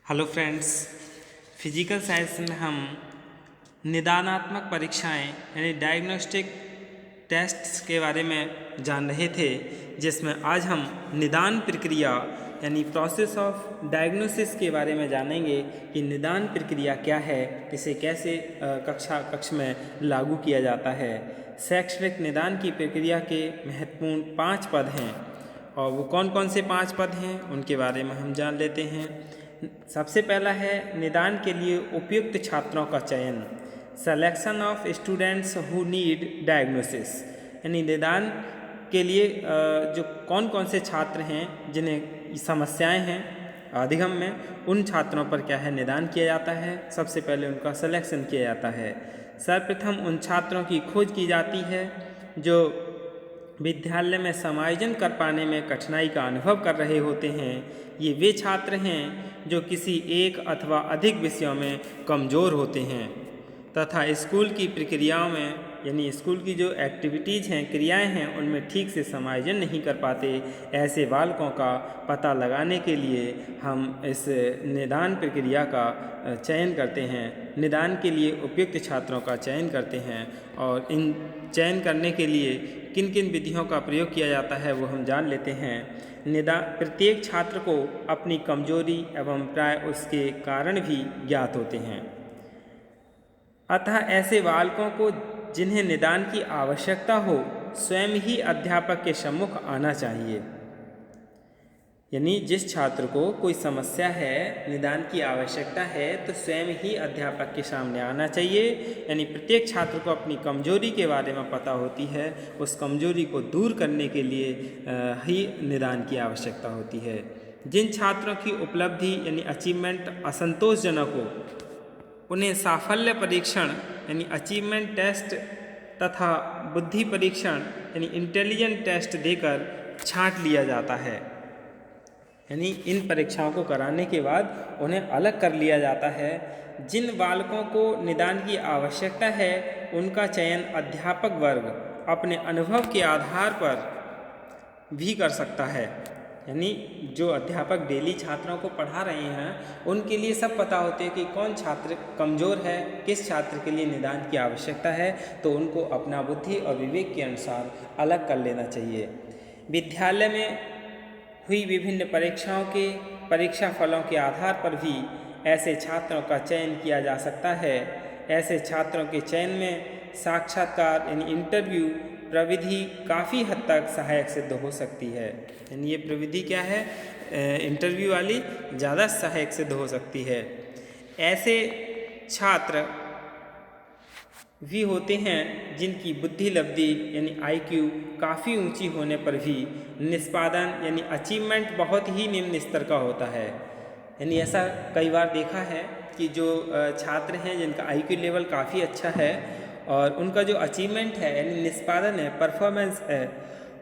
Hello friends, physical science में हम निदानात्मक परीक्षाएं यानी डायग्नोस्टिक टेस्ट्स के बारे में जान रहे थे, जिसमें आज हम निदान प्रक्रिया यानी प्रोसेस ऑफ डायग्नोसिस के बारे में जानेंगे कि निदान प्रक्रिया क्या है, इसे कैसे कक्ष में लागू किया जाता है। शैक्षणिक निदान की प्रक्रिया के महत्वपूर्ण 5 पद हैं और वो कौन कौन से 5 पद हैं उनके बारे में हम जान लेते हैं। सबसे पहला है निदान के लिए उपयुक्त छात्रों का चयन, selection of students who need diagnosis, यानी निदान के लिए जो कौन कौन से छात्र हैं जिन्हें समस्याएं हैं अधिगम में, उन छात्रों पर क्या है निदान किया जाता है। सबसे पहले उनका सिलेक्शन किया जाता है। सर्वप्रथम उन छात्रों की खोज की जाती है जो विद्यालय में समायोजन कर पाने में कठिनाई का अनुभव कर रहे होते हैं। ये वे छात्र हैं जो किसी एक अथवा अधिक विषयों में कमज़ोर होते हैं तथा स्कूल की प्रक्रियाओं में यानी स्कूल की जो एक्टिविटीज़ हैं, क्रियाएं हैं, उनमें ठीक से समायोजन नहीं कर पाते। ऐसे बालकों का पता लगाने के लिए हम इस निदान प्रक्रिया का चयन करते हैं, निदान के लिए उपयुक्त छात्रों का चयन करते हैं और इन चयन करने के लिए किन किन विधियों का प्रयोग किया जाता है वो हम जान लेते हैं। प्रत्येक छात्र को अपनी कमजोरी एवं प्राय उसके कारण भी ज्ञात होते हैं, अतः ऐसे बालकों को जिन्हें निदान की आवश्यकता हो स्वयं ही अध्यापक के सम्मुख आना चाहिए। यानी जिस छात्र को कोई समस्या है, निदान की आवश्यकता है, तो स्वयं ही अध्यापक के सामने आना चाहिए। यानी प्रत्येक छात्र को अपनी कमजोरी के बारे में पता होती है, उस कमजोरी को दूर करने के लिए ही निदान की आवश्यकता होती है। जिन छात्रों की उपलब्धि यानी अचीवमेंट असंतोषजनक हो, उन्हें साफल्य परीक्षण यानी अचीवमेंट टेस्ट तथा बुद्धि परीक्षण यानी इंटेलिजेंट टेस्ट देकर छांट लिया जाता है। यानी इन परीक्षाओं को कराने के बाद उन्हें अलग कर लिया जाता है। जिन बालकों को निदान की आवश्यकता है उनका चयन अध्यापक वर्ग अपने अनुभव के आधार पर भी कर सकता है। यानी जो अध्यापक डेली छात्रों को पढ़ा रहे हैं उनके लिए सब पता होते हैं कि कौन छात्र कमज़ोर है, किस छात्र के लिए निदान की आवश्यकता है, तो उनको अपना बुद्धि और विवेक के अनुसार अलग कर लेना चाहिए। विद्यालय में हुई विभिन्न परीक्षाओं के परीक्षा फलों के आधार पर भी ऐसे छात्रों का चयन किया जा सकता है। ऐसे छात्रों के चयन में साक्षात्कार यानी इंटरव्यू प्रविधि काफ़ी हद तक सहायक सिद्ध हो सकती है। यानी ये प्रविधि क्या है, इंटरव्यू वाली ज़्यादा सहायक सिद्ध हो सकती है। ऐसे छात्र भी होते हैं जिनकी बुद्धि लब्धि यानी IQ काफ़ी ऊंची होने पर भी निष्पादन यानी अचीवमेंट बहुत ही निम्न स्तर का होता है। यानी ऐसा कई बार देखा है कि जो छात्र हैं जिनका IQ लेवल काफ़ी अच्छा है और उनका जो अचीवमेंट है यानी निष्पादन है, परफॉर्मेंस है,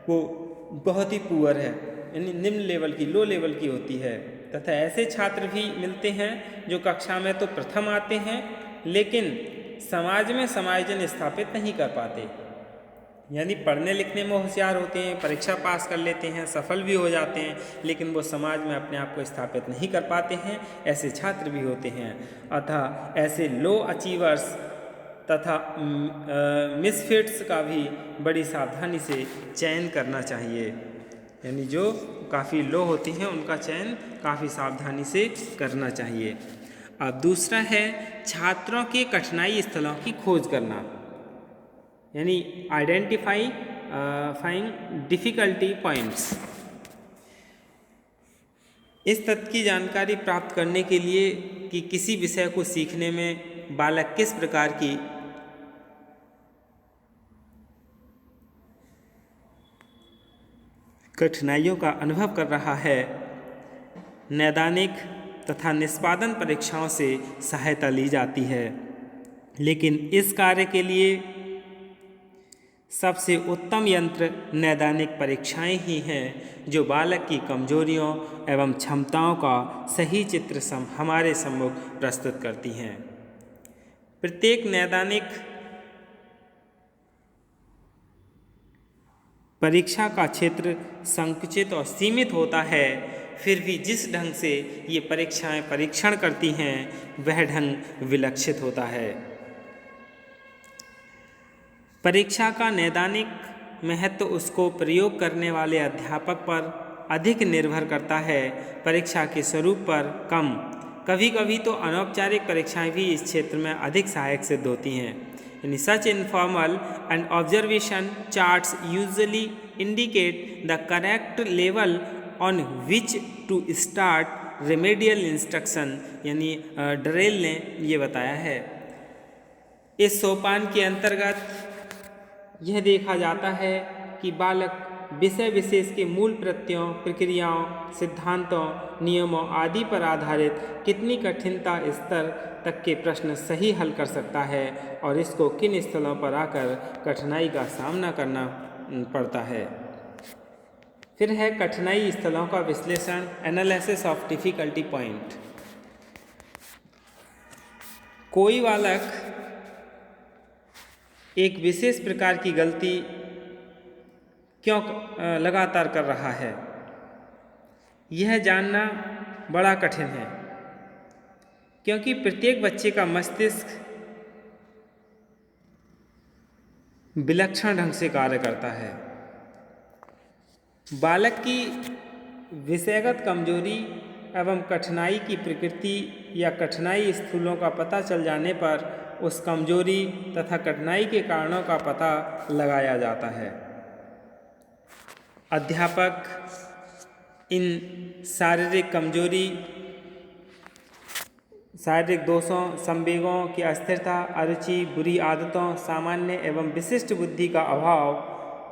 वो बहुत ही पुअर है, यानी निम्न लेवल की, लो लेवल की होती है। तथा ऐसे छात्र भी मिलते हैं जो कक्षा में तो प्रथम आते हैं लेकिन समाज में समायोजन स्थापित नहीं कर पाते। यानी पढ़ने लिखने में होशियार होते हैं, परीक्षा पास कर लेते हैं, सफल भी हो जाते हैं, लेकिन वो समाज में अपने आप को स्थापित नहीं कर पाते हैं। ऐसे छात्र भी होते हैं। अतः ऐसे लो अचीवर्स तथा मिसफिट्स का भी बड़ी सावधानी से चयन करना चाहिए। यानी जो काफ़ी लो होती हैं उनका चयन काफ़ी सावधानी से करना चाहिए। अब दूसरा है छात्रों के कठिनाई स्थलों की खोज करना, यानी आइडेंटिफाइंग डिफ़िकल्टी पॉइंट्स। इस तथ्य की जानकारी प्राप्त करने के लिए कि किसी विषय को सीखने में बालक किस प्रकार की कठिनाइयों का अनुभव कर रहा है, नैदानिक तथा निष्पादन परीक्षाओं से सहायता ली जाती है। लेकिन इस कार्य के लिए सबसे उत्तम यंत्र नैदानिक परीक्षाएं ही हैं जो बालक की कमजोरियों एवं क्षमताओं का सही चित्र हमारे सम्मुख प्रस्तुत करती हैं। प्रत्येक नैदानिक परीक्षा का क्षेत्र संकुचित और सीमित होता है, फिर भी जिस ढंग से ये परीक्षाएं परीक्षण करती हैं वह ढंग विलक्षित होता है। परीक्षा का नैदानिक महत्व उसको प्रयोग करने वाले अध्यापक पर अधिक निर्भर करता है, परीक्षा के स्वरूप पर कम। कभी कभी तो अनौपचारिक परीक्षाएं भी इस क्षेत्र में अधिक सहायक सिद्ध होती हैं। यानी such informal and observation charts usually indicate the correct level on which to start remedial instruction, यानी डरेल ने ये बताया है। इस सोपान के अंतर्गत यह देखा जाता है कि बालक विषय विशेष के मूल प्रत्ययों, प्रक्रियाओं, सिद्धांतों, नियमों आदि पर आधारित कितनी कठिनता स्तर तक के प्रश्न सही हल कर सकता है और इसको किन स्थलों पर आकर कठिनाई का सामना करना पड़ता है। फिर है कठिनाई स्थलों का विश्लेषण, एनालिसिस ऑफ डिफिकल्टी पॉइंट। कोई बालक एक विशेष प्रकार की गलती क्यों लगातार कर रहा है, यह जानना बड़ा कठिन है, क्योंकि प्रत्येक बच्चे का मस्तिष्क विलक्षण ढंग से कार्य करता है। बालक की विषयगत कमजोरी एवं कठिनाई की प्रकृति या कठिनाई स्थूलों का पता चल जाने पर उस कमजोरी तथा कठिनाई के कारणों का पता लगाया जाता है। अध्यापक इन शारीरिक कमजोरी, शारीरिक दोषों, संवेगों की अस्थिरता, अरुचि, बुरी आदतों, सामान्य एवं विशिष्ट बुद्धि का अभाव,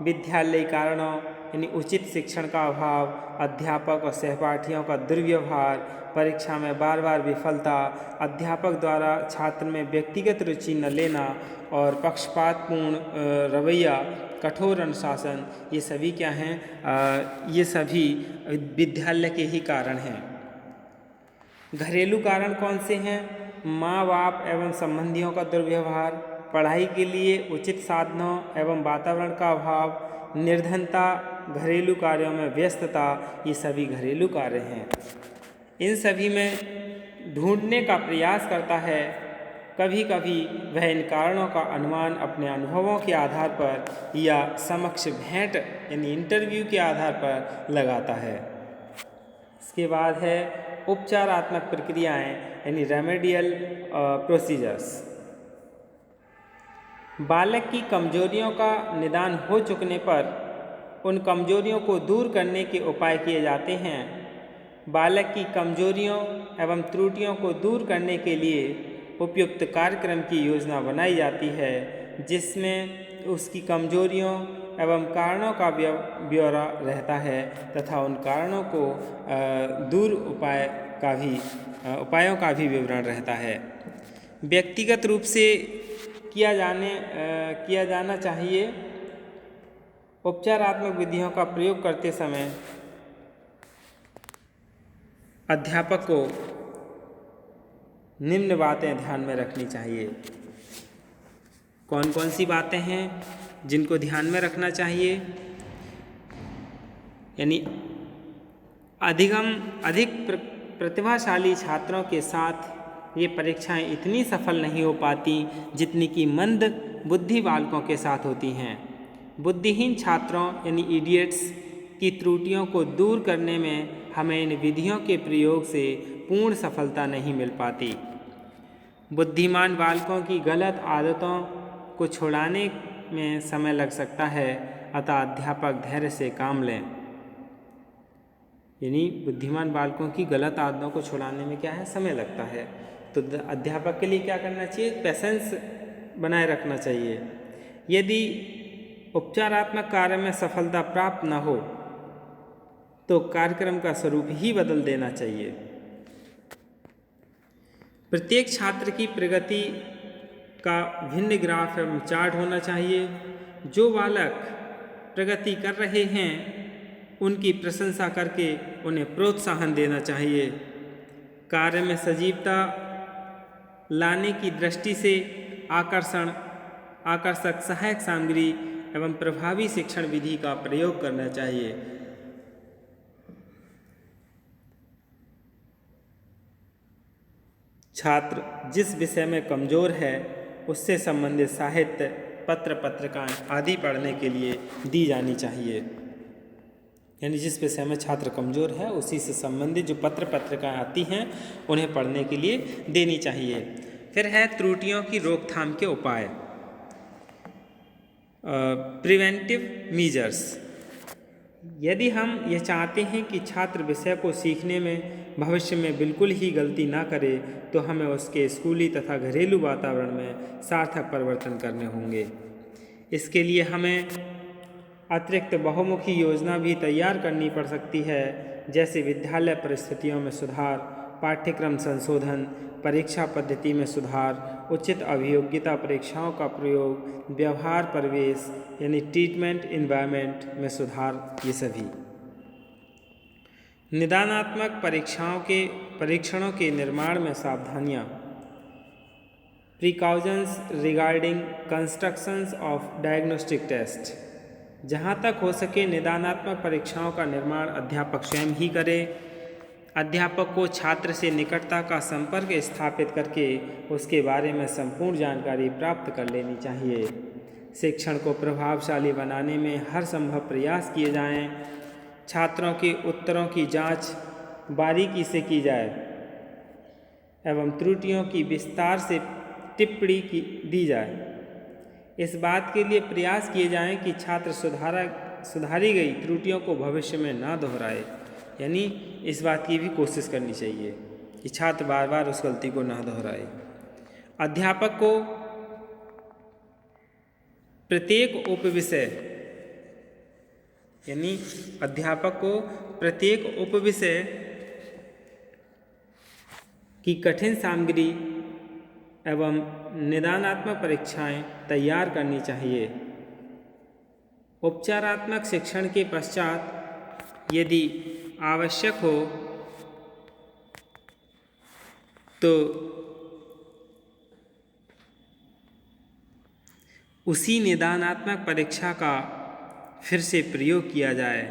विद्यालयी कारणों यानी उचित शिक्षण का अभाव, अध्यापक और सहपाठियों का दुर्व्यवहार, परीक्षा में बार बार विफलता, अध्यापक द्वारा छात्र में व्यक्तिगत रुचि न लेना और पक्षपातपूर्ण रवैया, कठोर अनुशासन, ये सभी क्या हैं? ये सभी विद्यालय के ही कारण हैं। घरेलू कारण कौन से हैं? माँ बाप एवं संबंधियों का दुर्व्यवहार, पढ़ाई के लिए उचित साधनों एवं वातावरण का अभाव, निर्धनता, घरेलू कार्यों में व्यस्तता, ये सभी घरेलू कार्य हैं। इन सभी में ढूंढने का प्रयास करता है। कभी कभी वह इन कारणों का अनुमान अपने अनुभवों के आधार पर या समक्ष भेंट यानी इंटरव्यू के आधार पर लगाता है। इसके बाद है उपचारात्मक प्रक्रियाएं यानी रेमेडियल प्रोसीजर्स। बालक की कमजोरियों का निदान हो चुकने पर उन कमजोरियों को दूर करने के उपाय किए जाते हैं। बालक की कमजोरियों एवं त्रुटियों को दूर करने के लिए उपयुक्त कार्यक्रम की योजना बनाई जाती है, जिसमें उसकी कमजोरियों एवं कारणों का ब्यौरा रहता है तथा उन कारणों को दूर उपायों का भी विवरण रहता है। व्यक्तिगत रूप से किया जाना चाहिए। उपचारात्मक विधियों का प्रयोग करते समय अध्यापक को निम्न बातें ध्यान में रखनी चाहिए। कौन कौन सी बातें हैं जिनको ध्यान में रखना चाहिए? यानी अधिक प्रतिभाशाली छात्रों के साथ ये परीक्षाएं इतनी सफल नहीं हो पाती जितनी कि मंद बुद्धि बालकों के साथ होती हैं। बुद्धिहीन छात्रों यानी इडियट्स की त्रुटियों को दूर करने में हमें इन विधियों के प्रयोग से पूर्ण सफलता नहीं मिल पाती। बुद्धिमान बालकों की गलत आदतों को छुड़ाने में समय लग सकता है, अतः अध्यापक धैर्य से काम लें। यानी बुद्धिमान बालकों की गलत आदतों को छुड़ाने में क्या है? समय लगता है। तो अध्यापक के लिए क्या करना चाहिए? पेशेंस बनाए रखना चाहिए। यदि उपचारात्मक कार्य में सफलता प्राप्त न हो तो कार्यक्रम का स्वरूप ही बदल देना चाहिए। प्रत्येक छात्र की प्रगति का भिन्न ग्राफ एवं चार्ट होना चाहिए। जो बालक प्रगति कर रहे हैं उनकी प्रशंसा करके उन्हें प्रोत्साहन देना चाहिए। कार्य में सजीवता लाने की दृष्टि से आकर्षक सहायक सामग्री एवं प्रभावी शिक्षण विधि का प्रयोग करना चाहिए। छात्र जिस विषय में कमज़ोर है उससे संबंधित साहित्य, पत्र पत्रिकाएँ आदि पढ़ने के लिए दी जानी चाहिए। यानी जिस विषय में छात्र कमज़ोर है उसी से संबंधित जो पत्र पत्रिकाएँ आती हैं उन्हें पढ़ने के लिए देनी चाहिए। फिर है त्रुटियों की रोकथाम के उपाय, प्रिवेंटिव मीजर्स। यदि हम यह चाहते हैं कि छात्र विषय को सीखने में भविष्य में बिल्कुल ही गलती ना करे तो हमें उसके स्कूली तथा घरेलू वातावरण में सार्थक परिवर्तन करने होंगे। इसके लिए हमें अतिरिक्त बहुमुखी योजना भी तैयार करनी पड़ सकती है, जैसे विद्यालय परिस्थितियों में सुधार, पाठ्यक्रम संशोधन, परीक्षा पद्धति में सुधार, उचित अभियोग्यता परीक्षाओं का प्रयोग, व्यवहार परिवेश यानी ट्रीटमेंट इन्वायरमेंट में सुधार, ये सभी। निदानात्मक परीक्षणों के निर्माण में सावधानियाँ, precautions regarding constructions of diagnostic test. जहाँ तक हो सके निदानात्मक परीक्षाओं का निर्माण अध्यापक स्वयं ही करे। अध्यापक को छात्र से निकटता का संपर्क स्थापित करके उसके बारे में संपूर्ण जानकारी प्राप्त कर लेनी चाहिए। शिक्षण को प्रभावशाली बनाने में हर संभव प्रयास किए जाएं। छात्रों के उत्तरों की जांच बारीकी से की जाए एवं त्रुटियों की विस्तार से टिप्पणी दी जाए। इस बात के लिए प्रयास किए जाएं कि छात्र सुधारी गई त्रुटियों को भविष्य में ना दोहराए। यानी इस बात की भी कोशिश करनी चाहिए कि छात्र बार बार उस गलती को ना दोहराए। अध्यापक को प्रत्येक उपविषय की कठिन सामग्री एवं निदानात्मक परीक्षाएं तैयार करनी चाहिए। उपचारात्मक शिक्षण के पश्चात यदि आवश्यक हो तो उसी निदानात्मक परीक्षा का फिर से प्रयोग किया जाए।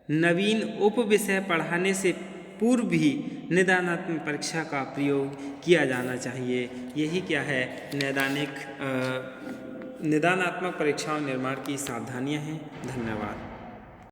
नवीन उपविषय पढ़ाने से पूर्व भी निदानात्मक परीक्षा का प्रयोग किया जाना चाहिए। यही क्या है निदानात्मक परीक्षाओं निर्माण की सावधानियां हैं। धन्यवाद।